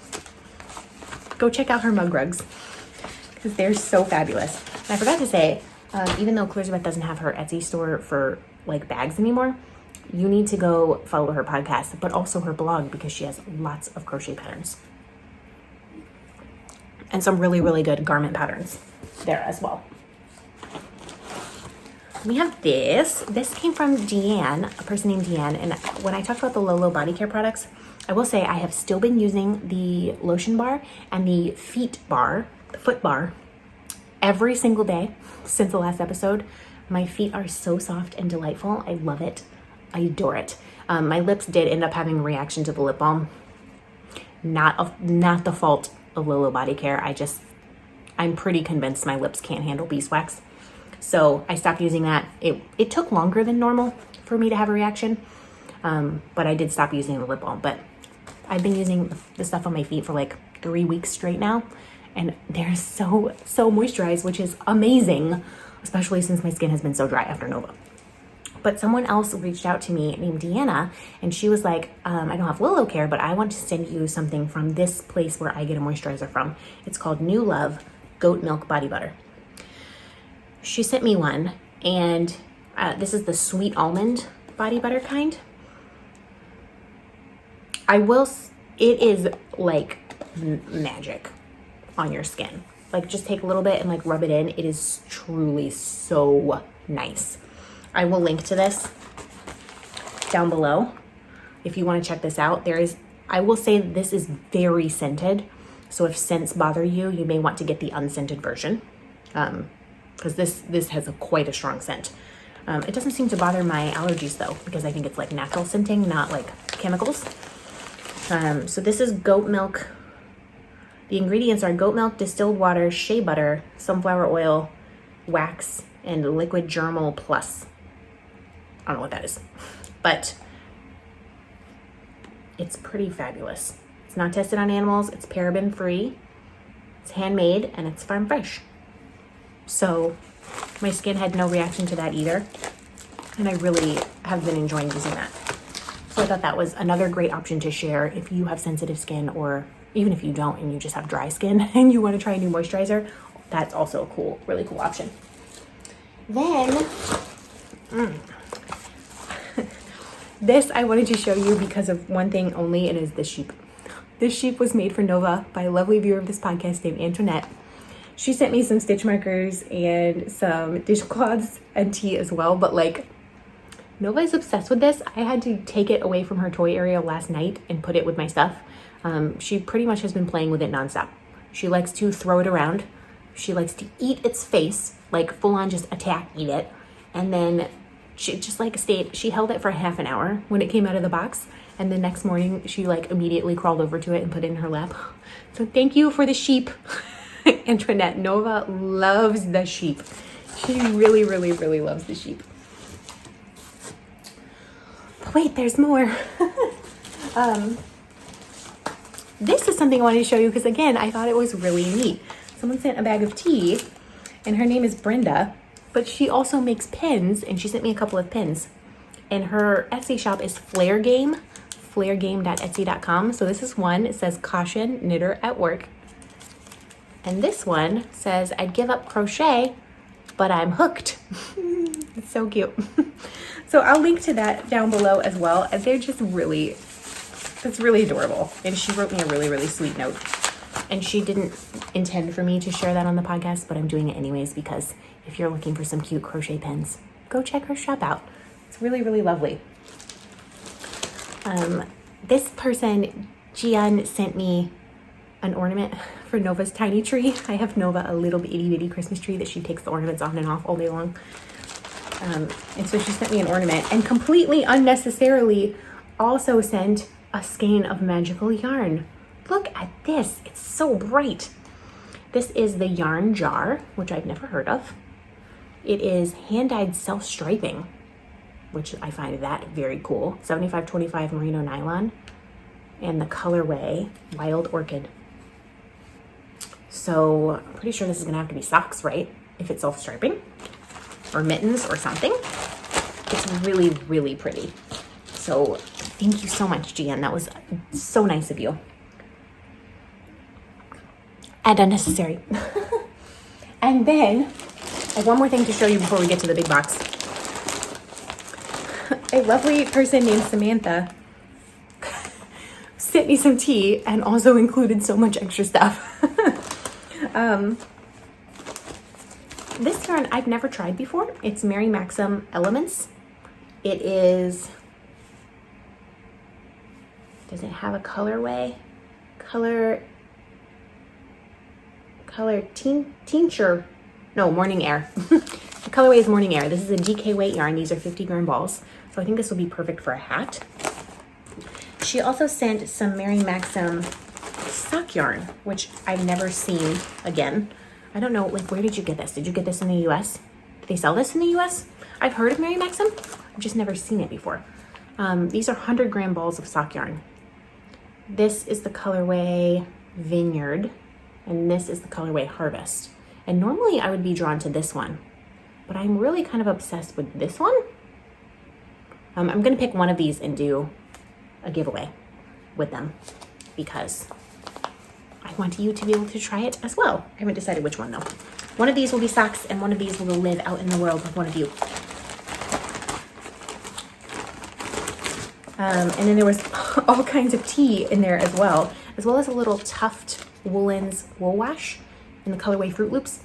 Go check out her mug rugs because they're so fabulous. And I forgot to say, even though Clairzabeth doesn't have her Etsy store for like bags anymore, you need to go follow her podcast, but also her blog because she has lots of crochet patterns and some really good garment patterns there as well. We have this. This came from Deanne, a person named Deanne. And when I talked about the Lolo body care products, I will say I have still been using the lotion bar and the feet bar, the foot bar, every single day since the last episode. My feet are so soft and delightful. I love it. I adore it. My lips did end up having a reaction to the lip balm. Not the fault of Lolo body care. I'm pretty convinced my lips can't handle beeswax. So I stopped using that. It took longer than normal for me to have a reaction, but I did stop using the lip balm. But I've been using the stuff on my feet for like 3 weeks straight now, and they're so moisturized, which is amazing, especially since my skin has been so dry after Nova. But someone else reached out to me named Deanna, and she was like, I don't have Willow Care, but I want to send you something from this place where I get a moisturizer from. It's called NuLuv Goat Milk Body Butter. She sent me one, and this is the sweet almond body butter kind. I will it is like magic on your skin. Like just take a little bit and like rub it in. It is truly so nice. I will link to this down below if you want to check this out. I will say this is very scented. So if scents bother you, you may want to get the unscented version. Because this has quite a strong scent. It doesn't seem to bother my allergies though, because I think it's like natural scenting, not like chemicals. So this is goat milk. The ingredients are goat milk, distilled water, shea butter, sunflower oil, wax, and liquid germal plus. I don't know what that is, but it's pretty fabulous. It's not tested on animals. It's paraben free. It's handmade and it's farm fresh. So my skin had no reaction to that either. And I really have been enjoying using that. So I thought that was another great option to share if you have sensitive skin, or even if you don't and you just have dry skin and you want to try a new moisturizer. That's also a cool, really cool option. Then, this I wanted to show you because of one thing only, and is this sheep. This sheep was made for Nova by a lovely viewer of this podcast named Antoinette. She sent me some stitch markers and some dishcloths and tea as well, but like Nova is obsessed with this. I had to take it away from her toy area last night and put it with my stuff. She pretty much has been playing with it nonstop. She likes to throw it around. She likes to eat its face, like full on just attack, eat it. And then she just like she held it for half an hour when it came out of the box. And the next morning she like immediately crawled over to it and put it in her lap. So thank you for the sheep. Antoinette. Nova loves the sheep. She really, really, really loves the sheep. But wait, there's more. This is something I wanted to show you because again, I thought it was really neat. Someone sent a bag of tea and her name is Brenda, but she also makes pins and she sent me a couple of pins. And her Etsy shop is Flair Game, flairgame.etsy.com. So this is one, it says caution, knitter at work. And this one says, I'd give up crochet, but I'm hooked. It's so cute. So I'll link to that down below as well. And they're just really, it's really adorable. And she wrote me a really, really sweet note. And she didn't intend for me to share that on the podcast, but I'm doing it anyways because if you're looking for some cute crochet pins, go check her shop out. It's really, really lovely. This person, Gian, sent me an ornament for Nova's tiny tree. I have Nova a little itty bitty Christmas tree that she takes the ornaments on and off all day long. And so she sent me an ornament and completely unnecessarily also sent a skein of magical yarn. Look at this, it's so bright. This is the yarn jar, which I've never heard of. It is hand-dyed self-striping, which I find that very cool. 75/25 merino nylon, and the colorway Wild Orchid. So I'm pretty sure this is gonna have to be socks, right? If it's self-striping, or mittens or something. It's really, really pretty. So thank you so much, Gian. That was so nice of you. And unnecessary. And then I have one more thing to show you before we get to the big box. A lovely person named Samantha sent me some tea and also included so much extra stuff. This yarn I've never tried before. It's Mary Maxim Elements. It is, does it have a colorway? Color tincture, no, Morning Air. The colorway is Morning Air. This is a DK weight yarn. These are 50 gram balls. So I think this will be perfect for a hat. She also sent some Mary Maxim sock yarn, which I've never seen again. I don't know, like, where did you get this? Did you get this in the US? Do they sell this in the US? I've heard of Mary Maxim. I've just never seen it before. These are 100 gram balls of sock yarn. This is the colorway Vineyard, and this is the colorway Harvest. And normally I would be drawn to this one, but I'm really kind of obsessed with this one. I'm gonna pick one of these and do a giveaway with them because I want you to be able to try it as well. I haven't decided which one though. One of these will be socks and one of these will live out in the world with one of you. And then there was all kinds of tea in there as well as a little Tuft Woolens wool wash in the colorway Fruit Loops.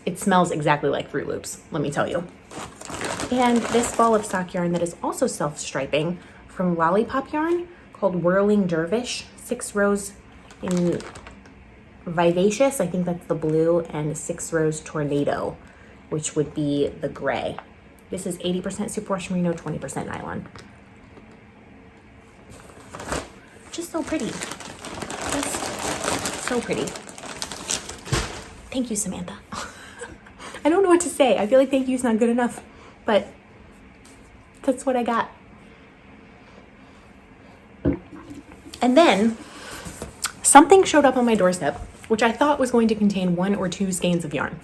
It smells exactly like Fruit Loops, let me tell you. And this ball of sock yarn that is also self-striping from Lollipop Yarn called Whirling Dervish, 6 rows in Vivacious, I think that's the blue, and 6 rows Tornado, which would be the gray. This is 80% superwash merino, 20% nylon. Just so pretty. Just so pretty. Thank you, Samantha. I don't know what to say. I feel like thank you is not good enough, but that's what I got. And then something showed up on my doorstep, which I thought was going to contain 1 or 2 skeins of yarn.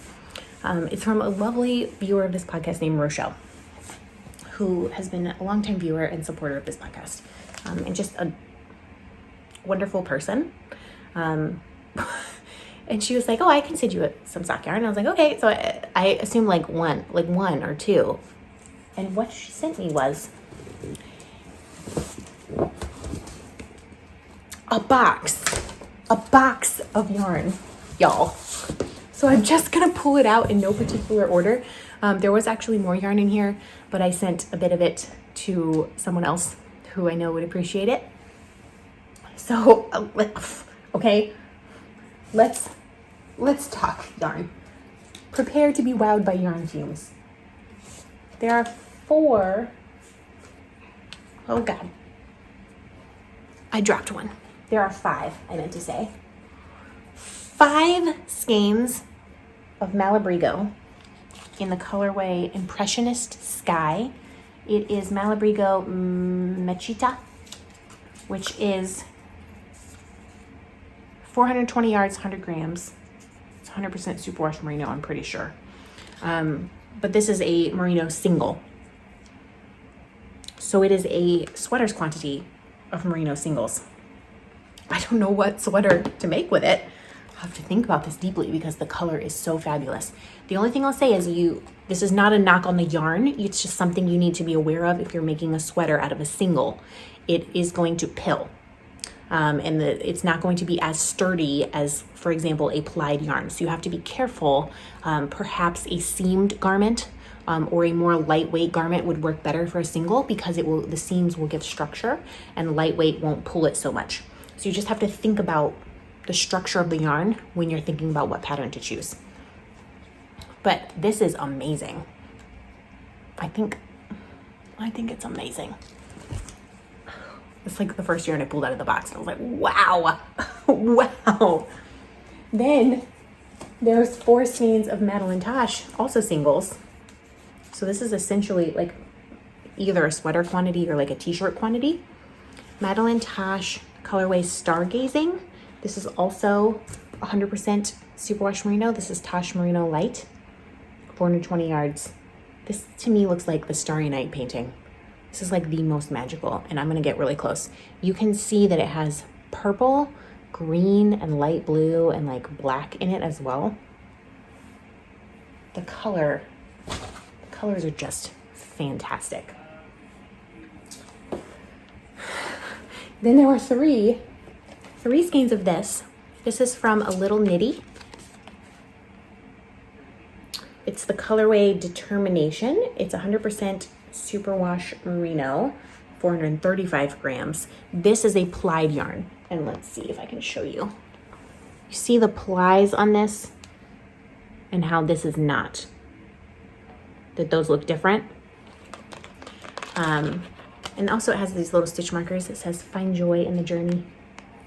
It's from a lovely viewer of this podcast named Rochelle, who has been a longtime viewer and supporter of this podcast, and just a wonderful person. And she was like, oh, I can send you some sock yarn. And I was like, okay. So I assumed like one or 2. And what she sent me was a box of yarn, y'all. So I'm just gonna pull it out in no particular order. There was actually more yarn in here, but I sent a bit of it to someone else who I know would appreciate it. So, okay, let's talk yarn. Prepare to be wowed by yarn fumes. There are 4, oh God, I dropped one. There are 5, I meant to say. 5 skeins of Malabrigo in the colorway Impressionist Sky. It is Malabrigo Mechita, which is 420 yards, 100 grams. It's 100% superwash merino, I'm pretty sure. But this is a merino single. So it is a sweater's quantity of merino singles. I don't know what sweater to make with it. I'll have to think about this deeply because the color is so fabulous. The only thing I'll say is this is not a knock on the yarn. It's just something you need to be aware of if you're making a sweater out of a single. It is going to pill. And it's not going to be as sturdy as, for example, a plied yarn. So you have to be careful. Perhaps a seamed garment or a more lightweight garment would work better for a single because the seams will give structure and lightweight won't pull it so much. So you just have to think about the structure of the yarn when you're thinking about what pattern to choose. But this is amazing. I think it's amazing. It's like the first yarn I pulled out of the box. And I was like, wow, wow. Then there's 4 skeins of Madeline Tosh, also singles. So this is essentially like either a sweater quantity or like a t-shirt quantity. Madeline Tosh colorway Stargazing. This is also 100% superwash merino. This is Tosh Merino Light, 420 yards. This to me looks like the Starry Night painting. This is like the most magical, and I'm gonna get really close. You can see that it has purple, green, and light blue, and like black in it as well. The colors are just fantastic. Then there were three skeins of this. This is from A Little Nitty. It's the colorway Determination. It's 100% superwash merino, 435 grams. This is a plied yarn. And let's see if I can show you. You see the plies on this and how this is not. That those look different. And also it has these little stitch markers that says find joy in the journey,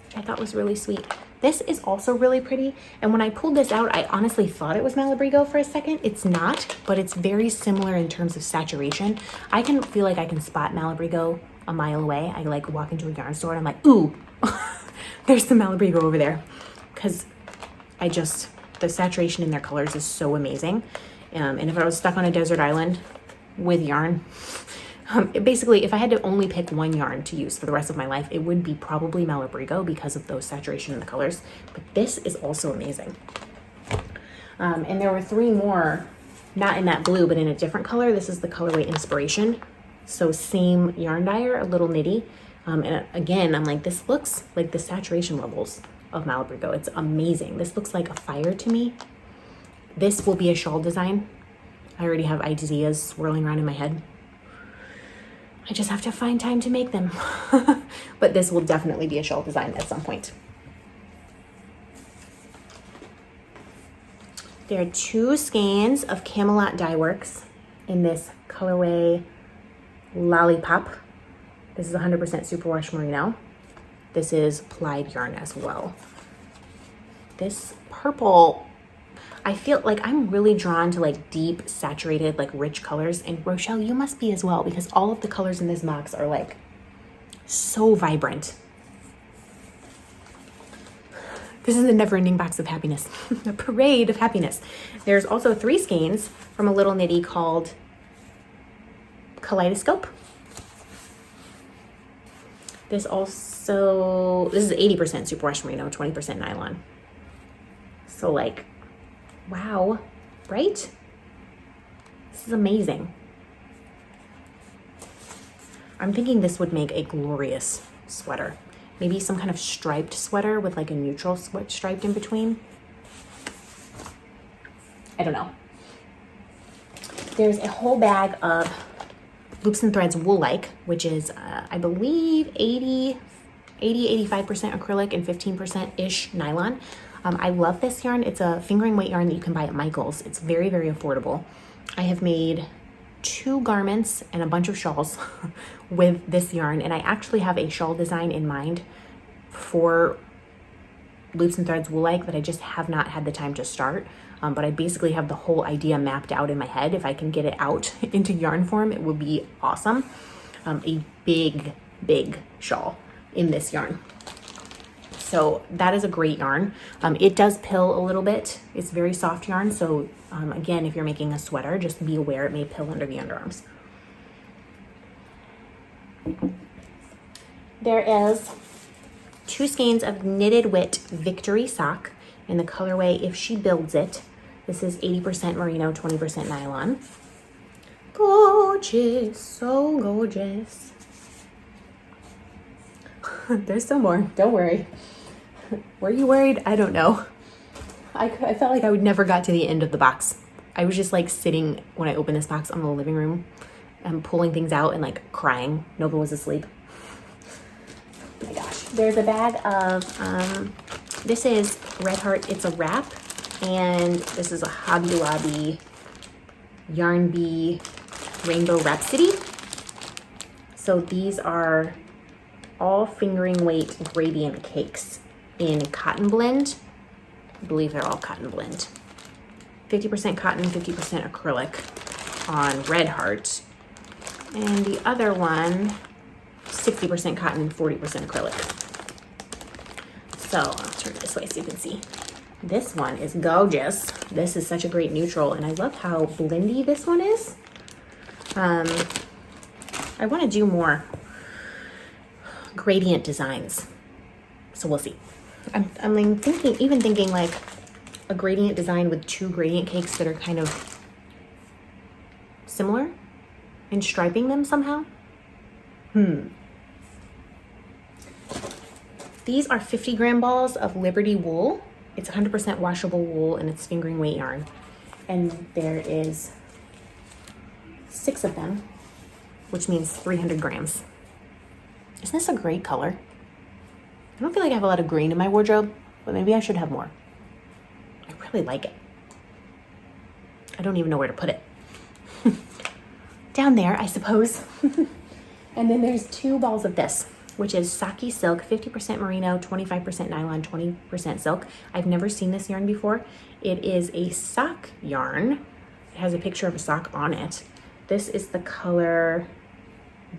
which I thought was really sweet. This is also really pretty. And when I pulled this out, I honestly thought it was Malabrigo for a second. It's not, but it's very similar in terms of saturation. I can feel like I can spot Malabrigo a mile away. I like walk into a yarn store and I'm like, ooh, there's some Malabrigo over there. Because the saturation in their colors is so amazing. And if I was stuck on a desert island with yarn, basically, if I had to only pick one yarn to use for the rest of my life, it would be probably Malabrigo because of those saturation in the colors. But this is also amazing. And there were 3 more, not in that blue, but in a different color. This is the colorway Inspiration. So same yarn dyer, a little nitty. And again, I'm like, this looks like the saturation levels of Malabrigo. It's amazing. This looks like a fire to me. This will be a shawl design. I already have ideas swirling around in my head. I just have to find time to make them. But this will definitely be a shawl design at some point. There are 2 skeins of Camelot Dye Works in this colorway Lollipop. This is 100% superwash merino. This is plied yarn as well. This purple, I feel like I'm really drawn to like deep, saturated, like rich colors. And Rochelle, you must be as well, because all of the colors in this box are like so vibrant. This is a never-ending box of happiness, a parade of happiness. There's also 3 skeins from a little nitty called Kaleidoscope. This is 80% superwash merino, 20% nylon. So like, wow, right? This is amazing. I'm thinking this would make a glorious sweater. Maybe some kind of striped sweater with like a neutral stripe in between. I don't know. There's a whole bag of Loops and Threads Wool-like, which is, I believe, 85% acrylic and 15%-ish nylon. I love this yarn. It's a fingering weight yarn that you can buy at Michael's. It's very, very affordable. I have made 2 garments and a bunch of shawls with this yarn, and I actually have a shawl design in mind for Loops and Threads Wool-like that I just have not had the time to start. But I basically have the whole idea mapped out in my head. If I can get it out into yarn form, it would be awesome. A big, big shawl in this yarn. So that is a great yarn. It does pill a little bit. It's very soft yarn. So again, if you're making a sweater, just be aware it may pill under the underarms. There is 2 skeins of Knitted Wit Victory Sock in the colorway If She Builds It. This is 80% merino, 20% nylon. Gorgeous, so gorgeous. There's some more, don't worry. Were you worried? I don't know. I felt like I would never got to the end of the box. I was just like sitting when I opened this box on the living room and pulling things out and like crying. Nova was asleep. Oh my gosh. There's a bag of, this is Red Heart, it's a wrap. And this is a Hobby Lobby Yarn Bee Rainbow Rhapsody. So these are all fingering weight gradient cakes in cotton blend. I believe they're all cotton blend. 50% cotton, 50% acrylic on Red Heart. And the other one, 60% cotton, 40% acrylic. So I'll turn it this way so you can see. This one is gorgeous. This is such a great neutral, and I love how blendy this one is. I want to do more gradient designs, so we'll see. I'm like thinking like a gradient design with 2 gradient cakes that are kind of similar and striping them somehow. These are 50-gram balls of Liberty wool. It's 100% washable wool, and it's fingering weight yarn. And there is 6 of them, which means 300 grams. Isn't this a great color? I don't feel like I have a lot of green in my wardrobe, but maybe I should have more. I really like it. I don't even know where to put it. Down there, I suppose. And then there's 2 balls of this, which is Saki Silk, 50% merino, 25% nylon, 20% silk. I've never seen this yarn before. It is a sock yarn. It has a picture of a sock on it. This is the color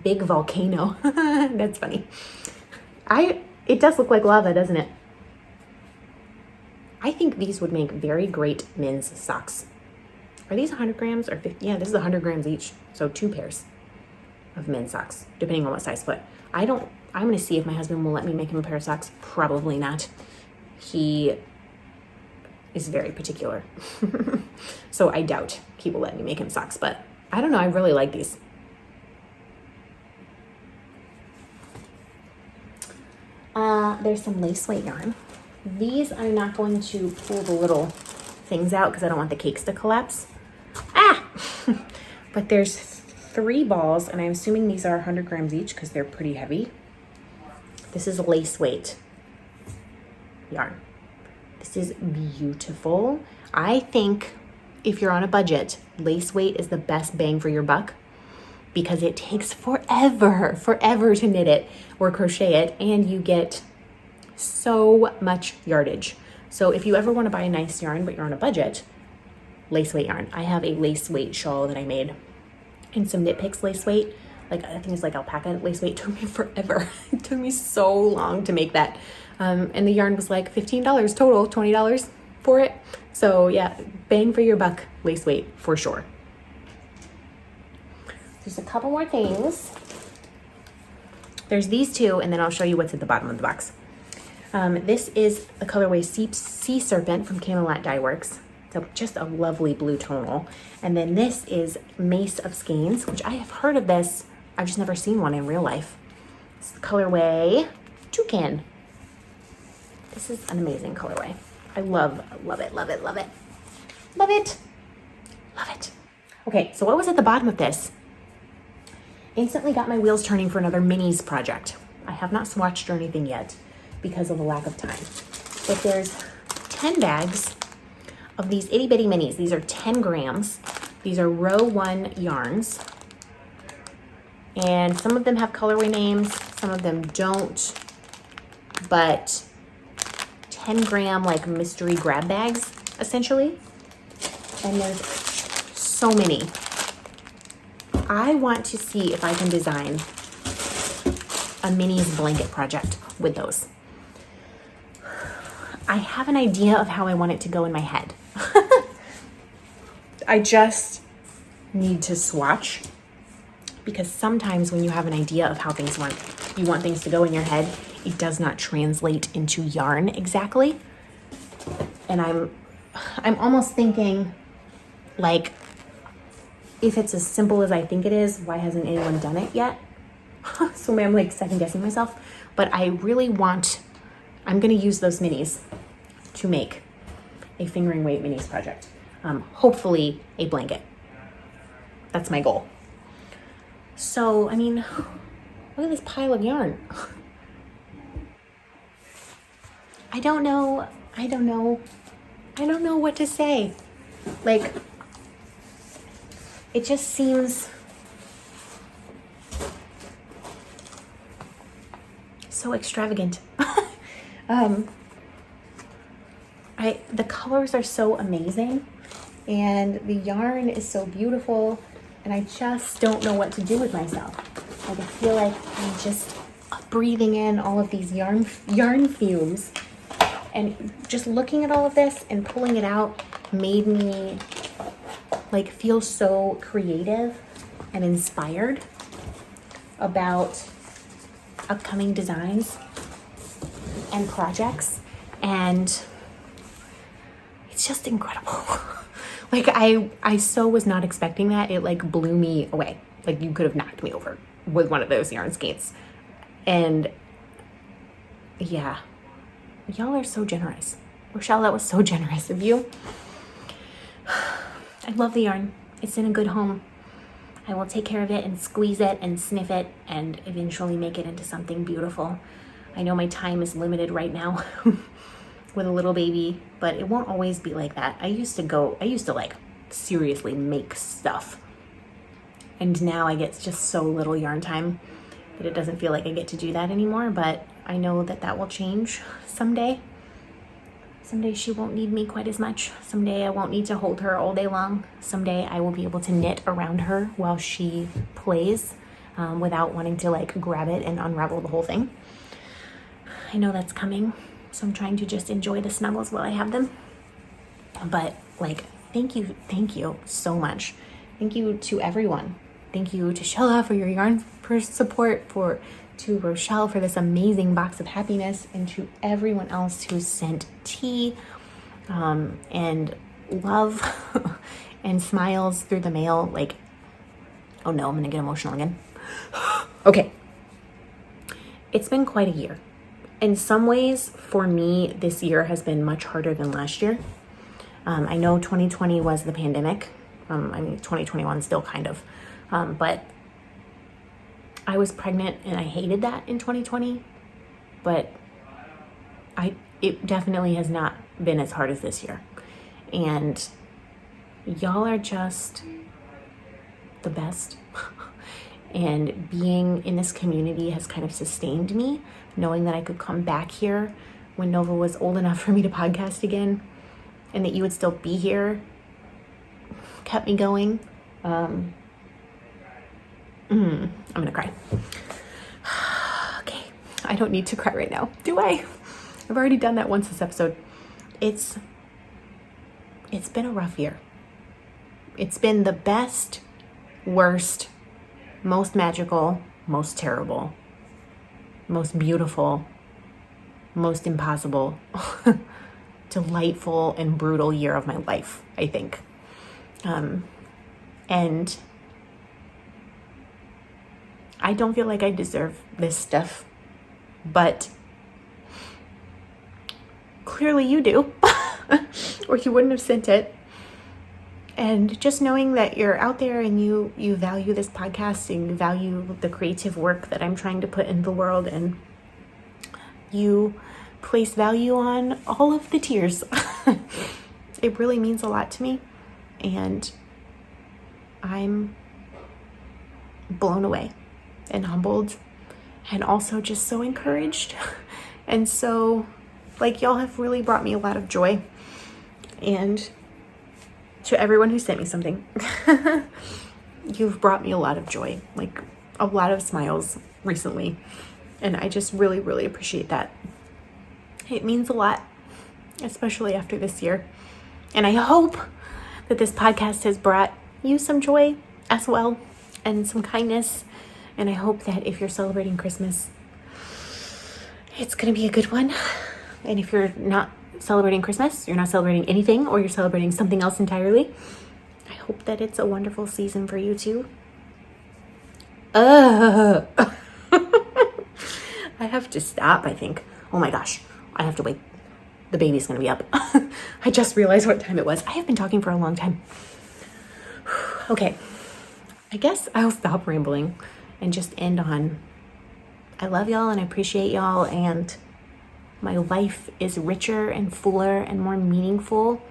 Big Volcano. That's funny. It does look like lava, doesn't it? I think these would make very great men's socks. Are these 100 grams or 50? Yeah, this is 100 grams each. So 2 pairs of men's socks, depending on what size foot. I'm going to see if my husband will let me make him a pair of socks. Probably not. He is very particular. So I doubt he will let me make him socks, but I don't know. I really like these. There's some lace weight yarn. These I'm not going to pull the little things out because I don't want the cakes to collapse. Ah! But there's 3 balls, and I'm assuming these are 100 grams each because they're pretty heavy. This is lace weight yarn. This is beautiful. I think if you're on a budget, lace weight is the best bang for your buck because it takes forever to knit it or crochet it, and you get so much yardage. So if you ever want to buy a nice yarn but you're on a budget, lace weight yarn. I have a lace weight shawl that I made and some Knit Picks lace weight. Like, I think it's like alpaca lace weight. It took me forever. It took me so long to make that. And the yarn was like $15 total, $20 for it. So yeah, bang for your buck lace weight for sure. There's a couple more things. There's these 2, and then I'll show you what's at the bottom of the box. This is the colorway Sea Serpent from Camelot Dye Works. So just a lovely blue tonal. And then this is Mace of Skeins, which I have heard of this. I've just never seen one in real life. It's the colorway Toucan. This is an amazing colorway. I love it, love it, love it. Love it. Love it. Okay, so what was at the bottom of this? Instantly got my wheels turning for another minis project. I have not swatched or anything yet because of a lack of time. But there's 10 bags of these itty bitty minis. These are 10 grams. These are row 1 yarns. And some of them have colorway names, some of them don't. But 10-gram like mystery grab bags, essentially. And there's so many. I want to see if I can design a minis blanket project with those. I have an idea of how I want it to go in my head. I just need to swatch, because sometimes when you have an idea of how you want things to go in your head, it does not translate into yarn exactly. And I'm almost thinking, like, if it's as simple as I think it is, why hasn't anyone done it yet? So I'm like second guessing myself. But I'm gonna use those minis to make a fingering weight minis project. Hopefully a blanket. That's my goal. So, I mean, look at this pile of yarn. I don't know what to say. Like, it just seems so extravagant. The colors are so amazing, and the yarn is so beautiful, and I just don't know what to do with myself. Like, I feel like I'm just breathing in all of these yarn fumes, and just looking at all of this and pulling it out made me like feel so creative and inspired about upcoming designs and projects, and it's just incredible. Like, I so was not expecting that. It like blew me away. Like, you could have knocked me over with one of those yarn skates. And yeah, y'all are so generous. Rochelle, that was so generous of you. I love the yarn. It's in a good home. I will take care of it and squeeze it and sniff it and eventually make it into something beautiful. I know my time is limited right now with a little baby, but it won't always be like that. I used to like seriously make stuff. And now I get just so little yarn time that it doesn't feel like I get to do that anymore, but I know that will change someday. Someday she won't need me quite as much. Someday I won't need to hold her all day long. Someday I will be able to knit around her while she plays without wanting to like grab it and unravel the whole thing. I know that's coming, so I'm trying to just enjoy the snuggles while I have them. But like, thank you so much. Thank you to everyone. Thank you to Shella for your yarn support, to Rochelle for this amazing box of happiness, and to everyone else who sent tea and love and smiles through the mail. Like, oh no, I'm gonna get emotional again. Okay. It's been quite a year. in some ways, for me, this year has been much harder than last year. I know 2020 was the pandemic. 2021 still kind of. But I was pregnant and I hated that in 2020. But it definitely has not been as hard as this year. And y'all are just the best. And being in this community has kind of sustained me, knowing that I could come back here when Nova was old enough for me to podcast again, and that you would still be here, kept me going. I'm gonna cry. Okay, I don't need to cry right now, do I? I've already done that once this episode. It's been a rough year. It's been the best, worst, most magical, most terrible, most beautiful, most impossible, delightful and brutal year of my life, I think. And I don't feel like I deserve this stuff, but clearly you do, or you wouldn't have sent it. And just knowing that you're out there and you value this podcast and you value the creative work that I'm trying to put in the world, and you place value on all of the tears. It really means a lot to me, and I'm blown away and humbled and also just so encouraged. And so, like, y'all have really brought me a lot of joy. And to everyone who sent me something, you've brought me a lot of joy, like a lot of smiles recently. And I just really, really appreciate that. It means a lot, especially after this year. And I hope that this podcast has brought you some joy as well, and some kindness. And I hope that if you're celebrating Christmas, it's going to be a good one. And if you're not celebrating Christmas, you're not celebrating anything, or you're celebrating something else entirely, I hope that it's a wonderful season for you too. I have to stop, I think. Oh my gosh, I have to wait. The baby's gonna be up. I just realized what time it was. I have been talking for a long time. Okay, I guess I'll stop rambling and just end on, I love y'all and I appreciate y'all, and my life is richer and fuller and more meaningful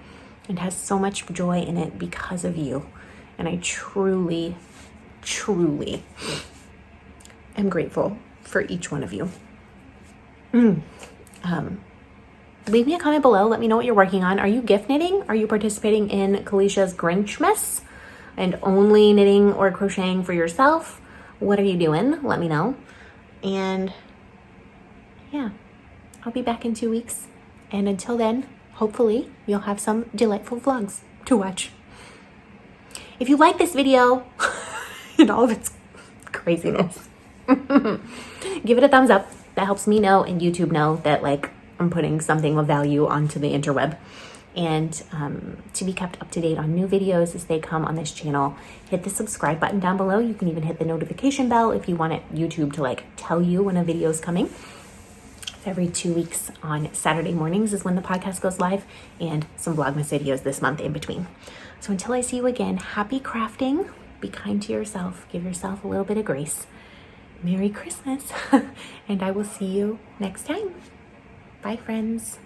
and has so much joy in it because of you. And I truly, truly am grateful for each one of you. Leave me a comment below. Let me know what you're working on. Are you gift knitting? Are you participating in Kalicia's Grinchmas and only knitting or crocheting for yourself? What are you doing? Let me know. And yeah, I'll be back in 2 weeks. And until then, hopefully you'll have some delightful vlogs to watch. If you like this video and all of its craziness, give it a thumbs up. That helps me know and YouTube know that, like, I'm putting something of value onto the interweb. And to be kept up to date on new videos as they come on this channel, hit the subscribe button down below. You can even hit the notification bell if you want YouTube to, like, tell you when a video is coming. Every 2 weeks on Saturday mornings is when the podcast goes live, and some Vlogmas videos this month in between. So until I see you again, happy crafting. Be kind to yourself. Give yourself a little bit of grace. Merry Christmas. And I will see you next time. Bye, friends.